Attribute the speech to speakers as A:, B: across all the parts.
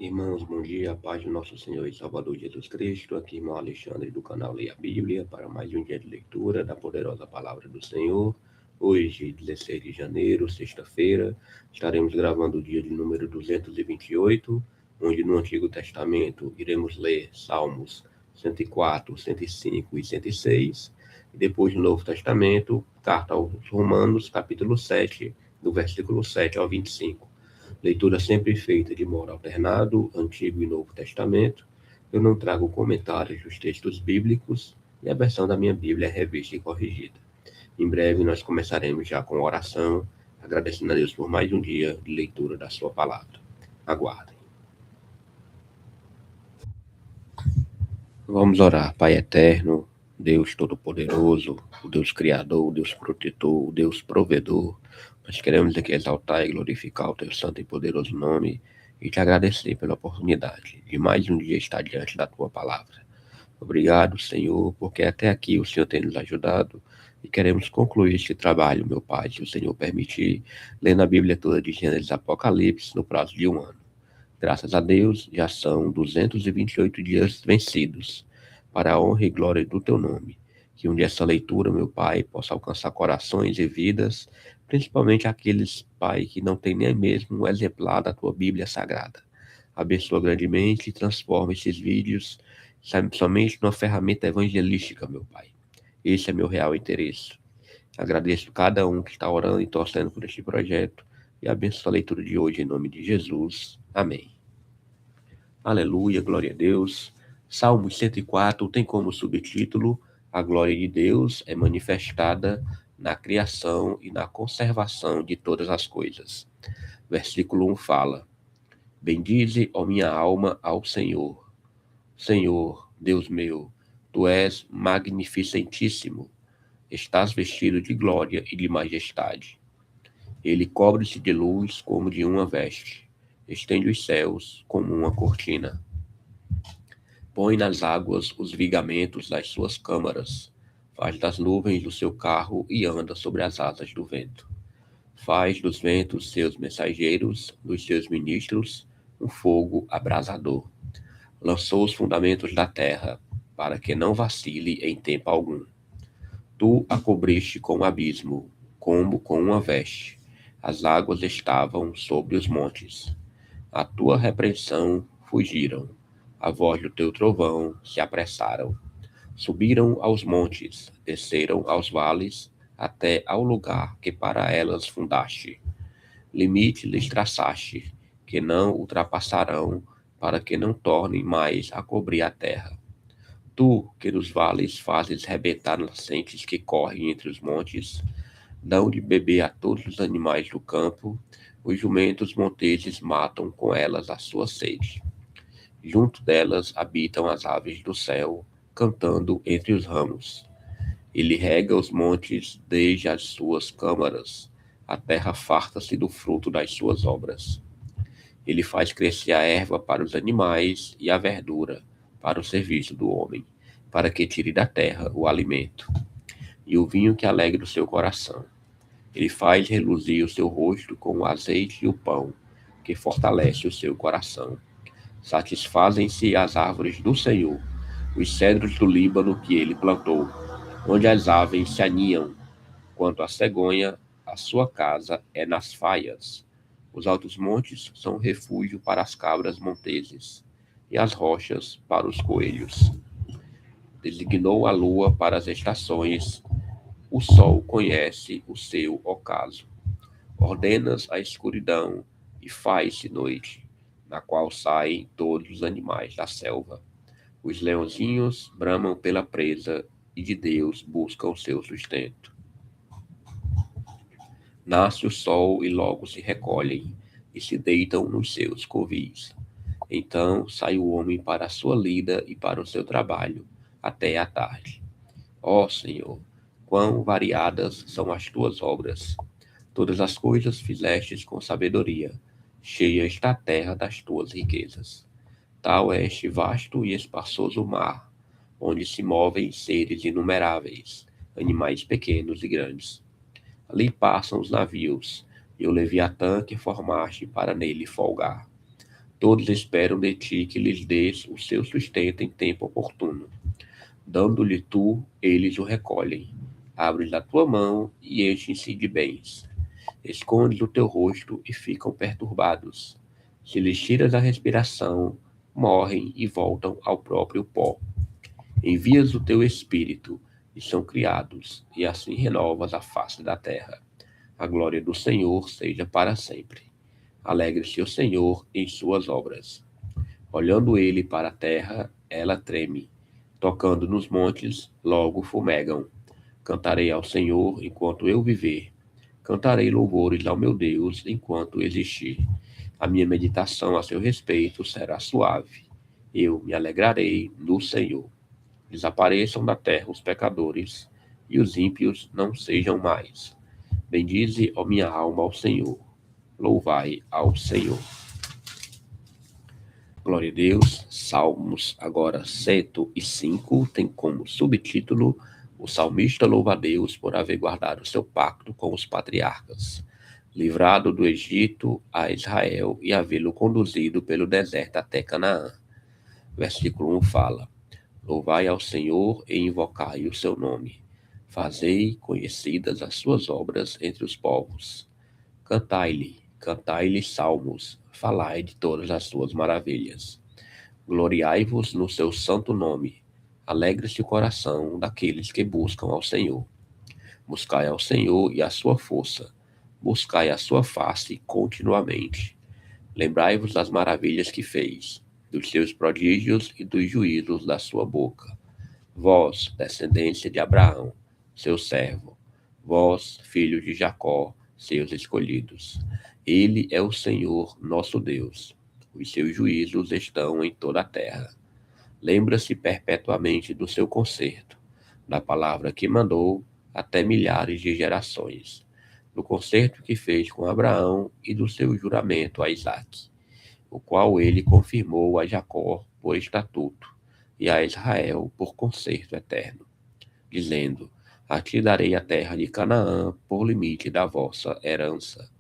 A: Irmãos, bom dia, a paz do nosso Senhor e Salvador Jesus Cristo. Aqui, irmão Alexandre do canal Leia a Bíblia, para mais um dia de leitura da poderosa palavra do Senhor. Hoje, 16 de janeiro, sexta-feira, estaremos gravando o dia de número 228, onde no Antigo Testamento iremos ler Salmos 104, 105 e 106, e depois no Novo Testamento, carta aos Romanos, capítulo 7, do versículo 7 ao 25. Leitura sempre feita de modo alternado, Antigo e Novo Testamento. Eu não trago comentários dos textos bíblicos e a versão da minha Bíblia é revista e corrigida. Em breve nós começaremos já com oração, agradecendo a Deus por mais um dia de leitura da sua palavra. Aguardem. Vamos orar. Pai eterno, Deus Todo-Poderoso, o Deus Criador, o Deus Protetor, o Deus Provedor, nós queremos aqui exaltar e glorificar o teu santo e poderoso nome e te agradecer pela oportunidade de mais um dia estar diante da tua palavra. Obrigado, Senhor, porque até aqui o Senhor tem nos ajudado e queremos concluir este trabalho, meu Pai, se o Senhor permitir, lendo a Bíblia toda de Gênesis e Apocalipse no prazo de um ano. Graças a Deus, já são 228 dias vencidos, para a honra e glória do teu nome. Que um dia essa leitura, meu Pai, possa alcançar corações e vidas, principalmente aqueles, Pai, que não têm nem mesmo um exemplar da tua Bíblia Sagrada. Abençoa grandemente e transforma esses vídeos, sabe, somente numa ferramenta evangelística, meu Pai. Esse é meu real interesse. Agradeço cada um que está orando e torcendo por este projeto e abençoa a leitura de hoje em nome de Jesus. Amém. Aleluia, glória a Deus. Salmo 104 tem como subtítulo: A glória de Deus é manifestada na criação e na conservação de todas as coisas. Versículo 1 fala: Bendize, ó minha alma, ao Senhor. Senhor, Deus meu, tu és magnificentíssimo. Estás vestido de glória e de majestade. Ele cobre-se de luz como de uma veste, estende os céus como uma cortina. Põe nas águas os vigamentos das suas câmaras, faz das nuvens o seu carro e anda sobre as asas do vento. Faz dos ventos seus mensageiros, dos seus ministros, um fogo abrasador. Lançou os fundamentos da terra, para que não vacile em tempo algum. Tu a cobriste com o abismo, como com uma veste. As águas estavam sobre os montes. A tua repreensão fugiram. A voz do teu trovão se apressaram. Subiram aos montes, desceram aos vales, até ao lugar que para elas fundaste. Limite lhes traçaste, que não ultrapassarão, para que não tornem mais a cobrir a terra. Tu, que nos vales fazes rebentar nascentes que correm entre os montes, dão de beber a todos os animais do campo, os jumentos monteses matam com elas a sua sede. Junto delas habitam as aves do céu, cantando entre os ramos. Ele rega os montes desde as suas câmaras, a terra farta-se do fruto das suas obras. Ele faz crescer a erva para os animais e a verdura para o serviço do homem, para que tire da terra o alimento e o vinho que alegra o seu coração. Ele faz reluzir o seu rosto com o azeite e o pão, que fortalece o seu coração. Satisfazem-se as árvores do Senhor, os cedros do Líbano que ele plantou, onde as aves se aninham. Quanto à cegonha, a sua casa é nas faias. Os altos montes são refúgio para as cabras monteses, e as rochas para os coelhos. Designou a lua para as estações, o sol conhece o seu ocaso. Ordenas a escuridão e faz-se noite, na qual saem todos os animais da selva. Os leãozinhos bramam pela presa e de Deus buscam o seu sustento. Nasce o sol e logo se recolhem e se deitam nos seus covis. Então sai o homem para a sua lida e para o seu trabalho, até a tarde. Ó Senhor, quão variadas são as tuas obras! Todas as coisas fizestes com sabedoria, cheia está a terra das tuas riquezas. Tal é este vasto e espaçoso mar, onde se movem seres inumeráveis, animais pequenos e grandes. Ali passam os navios, e o Leviatã que formaste para nele folgar. Todos esperam de ti que lhes dês o seu sustento em tempo oportuno. Dando-lhe tu, eles o recolhem. Abres a tua mão e enchem-se de bens. Escondes o teu rosto e ficam perturbados. Se lhes tiras a respiração, morrem e voltam ao próprio pó. Envias o teu espírito e são criados, e assim renovas a face da terra. A glória do Senhor seja para sempre. Alegre-se o Senhor em suas obras. Olhando ele para a terra, ela treme. Tocando nos montes, logo fumegam. Cantarei ao Senhor enquanto eu viver. Cantarei louvores ao meu Deus enquanto existir. A minha meditação a seu respeito será suave. Eu me alegrarei no Senhor. Desapareçam da terra os pecadores, e os ímpios não sejam mais. Bendize, ó minha alma, ao Senhor. Louvai ao Senhor. Glória a Deus. Salmos agora 105 tem como subtítulo: o salmista louva a Deus por haver guardado o seu pacto com os patriarcas, livrado do Egito a Israel e havê-lo conduzido pelo deserto até Canaã. Versículo 1 fala: louvai ao Senhor e invocai o seu nome. Fazei conhecidas as suas obras entre os povos. Cantai-lhe salmos, falai de todas as suas maravilhas. Gloriai-vos no seu santo nome. Alegre-se o coração daqueles que buscam ao Senhor. Buscai ao Senhor e a sua força. Buscai a sua face continuamente. Lembrai-vos das maravilhas que fez, dos seus prodígios e dos juízos da sua boca. Vós, descendência de Abraão, seu servo, vós, filhos de Jacó, seus escolhidos. Ele é o Senhor, nosso Deus. Os seus juízos estão em toda a terra. Lembra-se perpetuamente do seu concerto, da palavra que mandou até milhares de gerações, do concerto que fez com Abraão e do seu juramento a Isaque, o qual ele confirmou a Jacó por estatuto e a Israel por concerto eterno, dizendo: a ti darei a terra de Canaã por limite da vossa herança.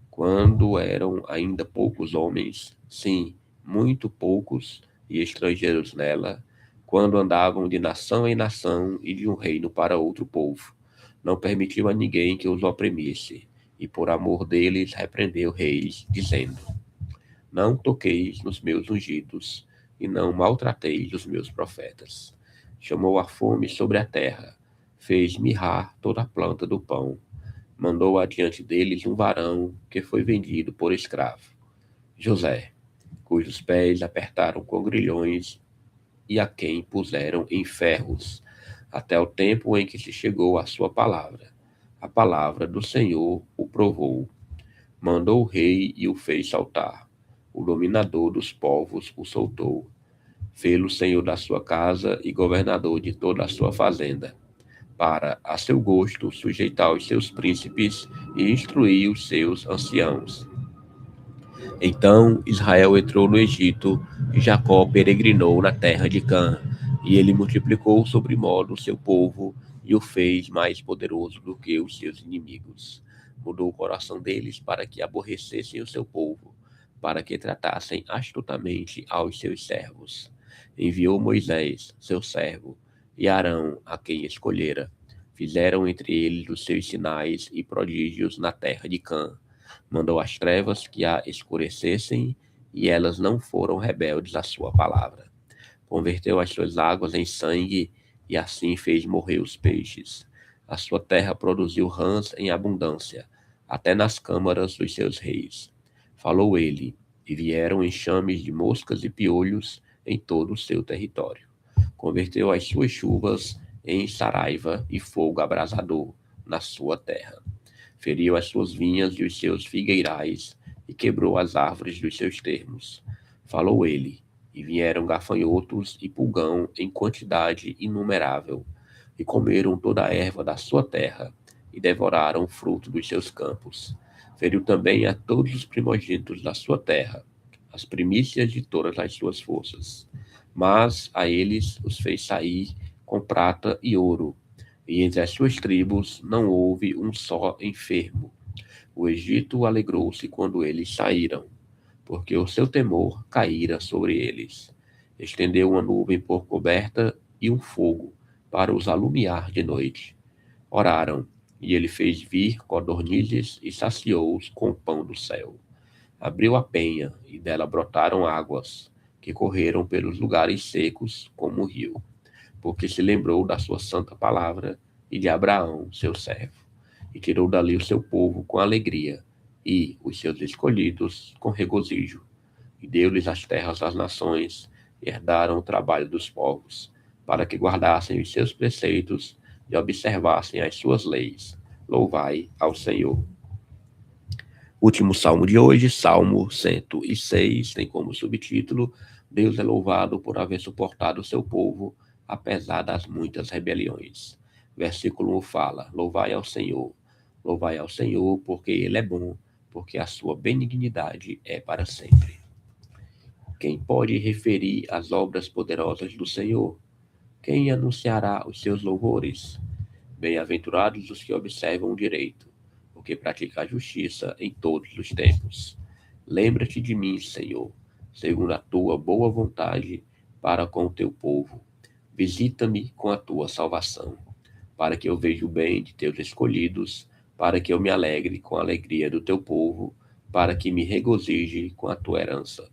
A: Quando eram ainda poucos homens, sim, muito poucos, e estrangeiros nela, quando andavam de nação em nação e de um reino para outro povo, não permitiu a ninguém que os oprimisse, e por amor deles repreendeu reis, dizendo: não toqueis nos meus ungidos, e não maltrateis os meus profetas. Chamou a fome sobre a terra, fez mirrar toda a planta do pão, mandou adiante deles um varão que foi vendido por escravo, José, cujos pés apertaram com grilhões e a quem puseram em ferros, até o tempo em que se chegou a sua palavra. A palavra do Senhor o provou. Mandou o rei e o fez saltar. O dominador dos povos o soltou. Fê-lo senhor da sua casa e governador de toda a sua fazenda, para, a seu gosto, sujeitar os seus príncipes e instruir os seus anciãos. Então Israel entrou no Egito, e Jacó peregrinou na terra de Cã, e ele multiplicou sobremodo o seu povo, e o fez mais poderoso do que os seus inimigos. Mudou o coração deles para que aborrecessem o seu povo, para que tratassem astutamente aos seus servos. Enviou Moisés, seu servo, e Arão, a quem escolhera. Fizeram entre eles os seus sinais e prodígios na terra de Cã. Mandou as trevas que a escurecessem, e elas não foram rebeldes à sua palavra. Converteu as suas águas em sangue, e assim fez morrer os peixes. A sua terra produziu rãs em abundância, até nas câmaras dos seus reis. Falou ele, e vieram enxames de moscas e piolhos em todo o seu território. Converteu as suas chuvas em saraiva e fogo abrasador na sua terra. Feriu as suas vinhas e os seus figueirais, e quebrou as árvores dos seus termos. Falou ele, e vieram gafanhotos e pulgão em quantidade inumerável, e comeram toda a erva da sua terra, e devoraram o fruto dos seus campos. Feriu também a todos os primogênitos da sua terra, as primícias de todas as suas forças. Mas a eles os fez sair com prata e ouro, e entre as suas tribos não houve um só enfermo. O Egito alegrou-se quando eles saíram, porque o seu temor caíra sobre eles. Estendeu uma nuvem por coberta e um fogo para os alumiar de noite. Oraram, e ele fez vir codornizes e saciou-os com o pão do céu. Abriu a penha, e dela brotaram águas, que correram pelos lugares secos como um rio, porque se lembrou da sua santa palavra e de Abraão, seu servo, e tirou dali o seu povo com alegria, e os seus escolhidos com regozijo, e deu-lhes as terras das nações, e herdaram o trabalho dos povos, para que guardassem os seus preceitos e observassem as suas leis. Louvai ao Senhor. Último salmo de hoje, Salmo 106, tem como subtítulo: Deus é louvado por haver suportado o seu povo, apesar das muitas rebeliões. Versículo 1 fala: Louvai ao Senhor, porque Ele é bom, porque a sua benignidade é para sempre. Quem pode referir as obras poderosas do Senhor? Quem anunciará os seus louvores? Bem-aventurados os que observam o direito, porque pratica a justiça em todos os tempos. Lembra-te de mim, Senhor, segundo a tua boa vontade para com o teu povo. Visita-me com a tua salvação, para que eu veja o bem de teus escolhidos, para que eu me alegre com a alegria do teu povo, para que me regozije com a tua herança.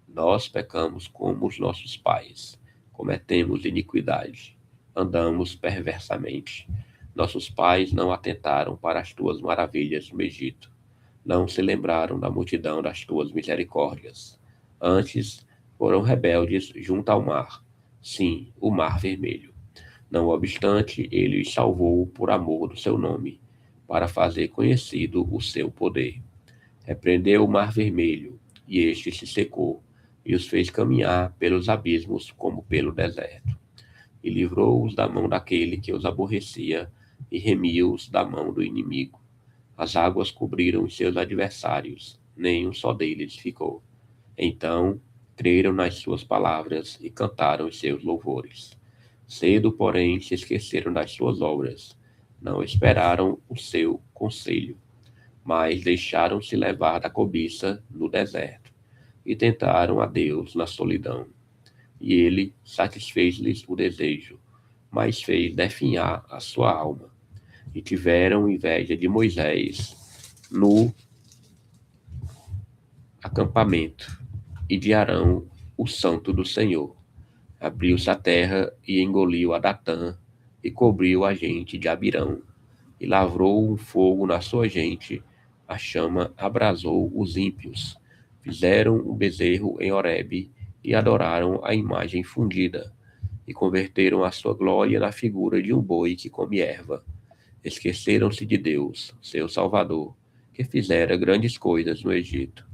A: Nós pecamos como os nossos pais, cometemos iniquidade, andamos perversamente. Nossos pais não atentaram para as tuas maravilhas no Egito, não se lembraram da multidão das tuas misericórdias. Antes, foram rebeldes junto ao mar, sim, o mar vermelho. Não obstante, ele os salvou por amor do seu nome, para fazer conhecido o seu poder. Repreendeu o mar vermelho, e este se secou, e os fez caminhar pelos abismos como pelo deserto. E livrou-os da mão daquele que os aborrecia, e remiu-os da mão do inimigo. As águas cobriram os seus adversários, nenhum só deles ficou. Então, creram nas suas palavras e cantaram os seus louvores. Cedo, porém, se esqueceram das suas obras, não esperaram o seu conselho, mas deixaram-se levar da cobiça no deserto, e tentaram a Deus na solidão. E ele satisfez-lhes o desejo, mas fez definhar a sua alma. E tiveram inveja de Moisés no acampamento, e de Arão, o santo do Senhor. Abriu-se a terra e engoliu a Datã, e cobriu a gente de Abirão, e lavrou um fogo na sua gente, a chama abrasou os ímpios. Fizeram um bezerro em Horebe, e adoraram a imagem fundida, e converteram a sua glória na figura de um boi que come erva. Esqueceram-se de Deus, seu Salvador, que fizera grandes coisas no Egito,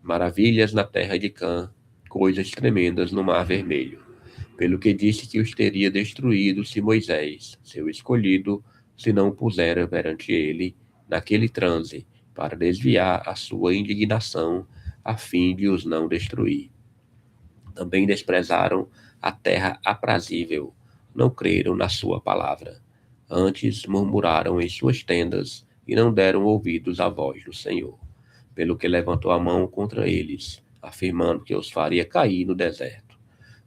A: maravilhas na terra de Cã, coisas tremendas no Mar Vermelho, pelo que disse que os teria destruído se Moisés, seu escolhido, se não pusera perante ele, naquele transe, para desviar a sua indignação, a fim de os não destruir. Também desprezaram a terra aprazível, não creram na sua palavra. Antes murmuraram em suas tendas, e não deram ouvidos à voz do Senhor, pelo que levantou a mão contra eles, afirmando que os faria cair no deserto,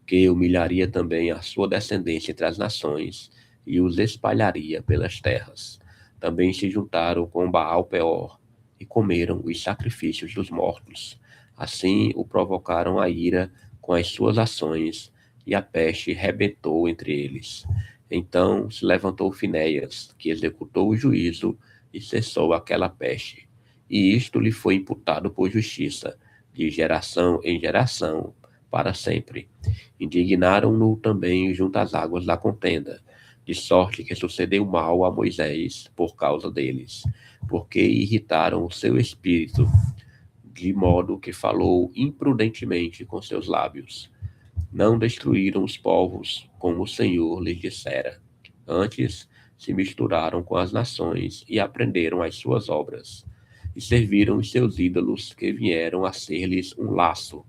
A: que humilharia também a sua descendência entre as nações, e os espalharia pelas terras. Também se juntaram com Baal-Peor, e comeram os sacrifícios dos mortos. Assim o provocaram a ira com as suas ações, e a peste rebentou entre eles. Então se levantou Finéias, que executou o juízo, e cessou aquela peste. E isto lhe foi imputado por justiça, de geração em geração, para sempre. Indignaram-no também junto às águas da contenda, de sorte que sucedeu mal a Moisés por causa deles, porque irritaram o seu espírito, de modo que falou imprudentemente com seus lábios. Não destruíram os povos, como o Senhor lhes dissera. Antes se misturaram com as nações e aprenderam as suas obras, e serviram os seus ídolos, que vieram a ser-lhes um laço.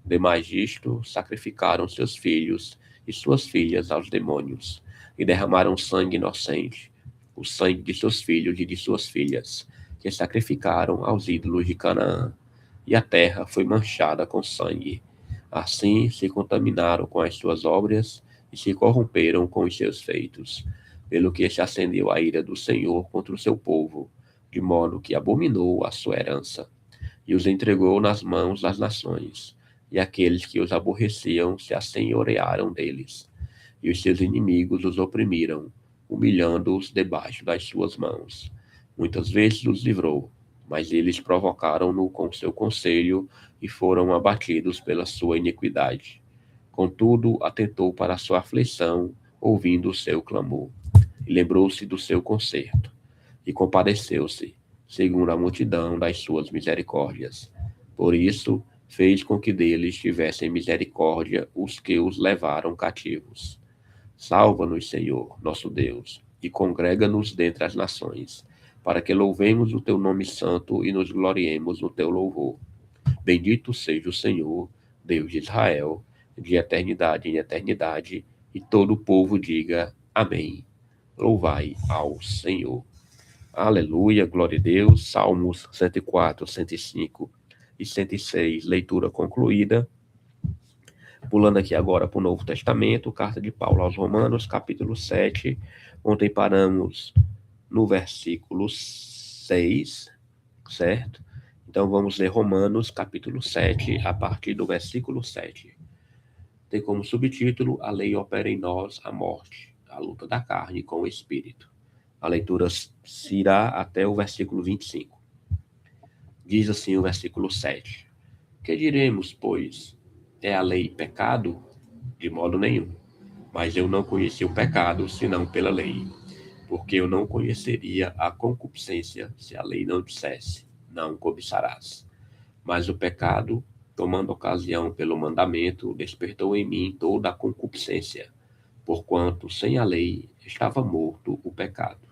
A: Demais disto, sacrificaram seus filhos e suas filhas aos demônios, e derramaram sangue inocente, o sangue de seus filhos e de suas filhas, que sacrificaram aos ídolos de Canaã. e a terra foi manchada com sangue. Assim se contaminaram com as suas obras e se corromperam com os seus feitos, pelo que se acendeu a ira do Senhor contra o seu povo, de modo que abominou a sua herança, e os entregou nas mãos das nações, e aqueles que os aborreciam se assenhorearam deles, e os seus inimigos os oprimiram, humilhando-os debaixo das suas mãos. Muitas vezes os livrou, mas eles provocaram-no com seu conselho e foram abatidos pela sua iniquidade. Contudo, atentou para a sua aflição, ouvindo o seu clamor, e lembrou-se do seu conserto, e compadeceu-se, segundo a multidão das suas misericórdias. Por isso, fez com que deles tivessem misericórdia os que os levaram cativos. Salva-nos, Senhor, nosso Deus, e congrega-nos dentre as nações, para que louvemos o teu nome santo e nos gloriemos no teu louvor. Bendito seja o Senhor, Deus de Israel, de eternidade em eternidade, e todo o povo diga amém. Louvai ao Senhor. Aleluia, glória a Deus. Salmos 104, 105 e 106, leitura concluída. Pulando aqui agora para o Novo Testamento, carta de Paulo aos Romanos, capítulo 7. Ontem paramos no versículo 6, certo? Então vamos ler Romanos, capítulo 7, a partir do versículo 7. Tem como subtítulo: A lei opera em nós a morte, a luta da carne com o espírito. A leitura se irá até o versículo 25. Diz assim o versículo 7. Que diremos, pois? É a lei pecado? De modo nenhum. Mas eu não conheci o pecado, senão pela lei. Porque eu não conheceria a concupiscência se a lei não dissesse: não cobiçarás. Mas o pecado, tomando ocasião pelo mandamento, despertou em mim toda a concupiscência, porquanto sem a lei estava morto o pecado.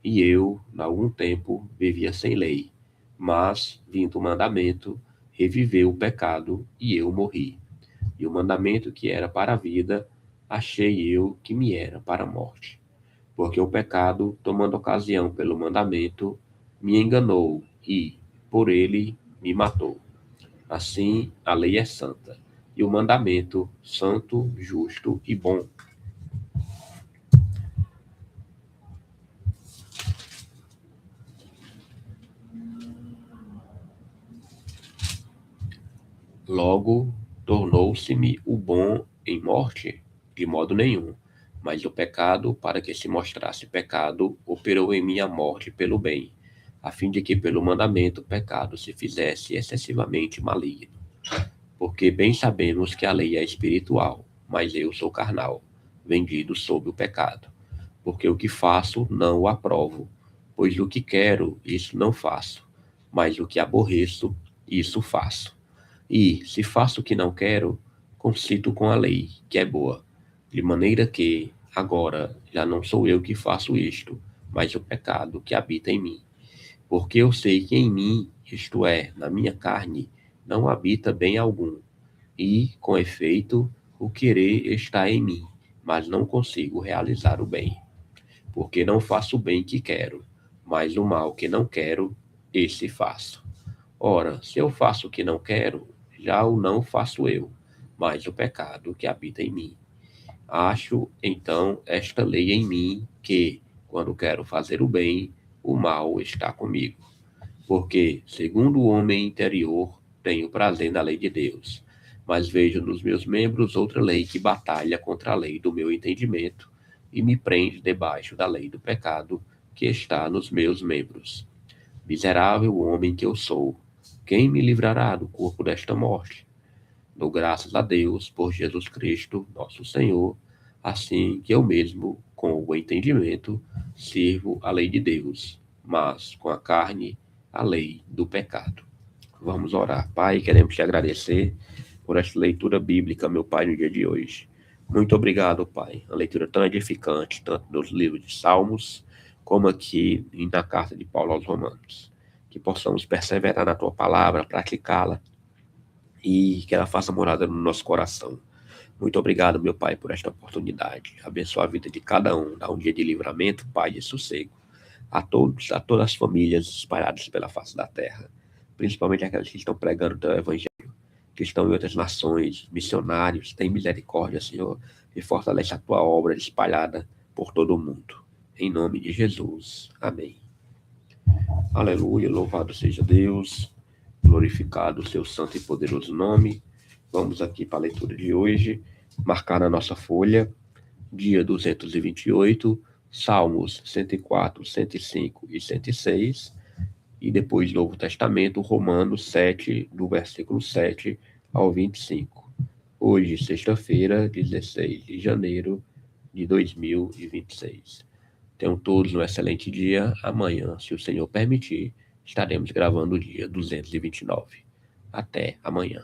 A: E eu, em algum tempo, vivia sem lei, mas, vindo o mandamento, reviveu o pecado e eu morri. E o mandamento que era para a vida, achei eu que me era para a morte. Porque o pecado, tomando ocasião pelo mandamento, me enganou e, por ele, me matou. Assim, a lei é santa, e o mandamento, santo, justo e bom. Logo, tornou-se-me o bom em morte? De modo nenhum. Mas o pecado, para que se mostrasse pecado, operou em mim a morte pelo bem, a fim de que pelo mandamento o pecado se fizesse excessivamente maligno. Porque bem sabemos que a lei é espiritual, mas eu sou carnal, vendido sob o pecado. Porque o que faço não o aprovo, pois o que quero, isso não faço, mas o que aborreço, isso faço. E, se faço o que não quero, consinto com a lei, que é boa, de maneira que, agora, já não sou eu que faço isto, mas o pecado que habita em mim. Porque eu sei que em mim, isto é, na minha carne, não habita bem algum. E, com efeito, o querer está em mim, mas não consigo realizar o bem. Porque não faço o bem que quero, mas o mal que não quero, esse faço. Ora, se eu faço o que não quero, já o não faço eu, mas o pecado que habita em mim. Acho, então, esta lei em mim, que, quando quero fazer o bem, o mal está comigo. Porque, segundo o homem interior, tenho prazer na lei de Deus, mas vejo nos meus membros outra lei que batalha contra a lei do meu entendimento e me prende debaixo da lei do pecado que está nos meus membros. Miserável homem que eu sou, quem me livrará do corpo desta morte? Dou graças a Deus por Jesus Cristo, nosso Senhor, assim que eu mesmo, com o entendimento, sirvo a lei de Deus, mas com a carne, a lei do pecado. Vamos orar. Pai, queremos te agradecer por esta leitura bíblica, meu Pai, no dia de hoje. Muito obrigado, Pai. Uma leitura tão edificante, tanto nos livros de Salmos, como aqui na carta de Paulo aos Romanos. Que possamos perseverar na tua palavra, praticá-la e que ela faça morada no nosso coração. Muito obrigado, meu Pai, por esta oportunidade. Abençoa a vida de cada um. Dá um dia de livramento, Pai, de sossego. A todos, a todas as famílias espalhadas pela face da terra. principalmente aquelas que estão pregando o teu evangelho, que estão em outras nações, missionários. Tem misericórdia, Senhor, e fortalece a tua obra espalhada por todo o mundo. Em nome de Jesus. Amém. Aleluia, louvado seja Deus, glorificado o seu santo e poderoso nome. Vamos aqui para a leitura de hoje, marcar na nossa folha, dia 228, Salmos 104, 105 e 106, e depois Novo Testamento, Romanos 7, do versículo 7 ao 25. Hoje, sexta-feira, 16 de janeiro de 2026. Tenham todos um excelente dia. Amanhã, se o Senhor permitir, estaremos gravando o dia 229. Até amanhã.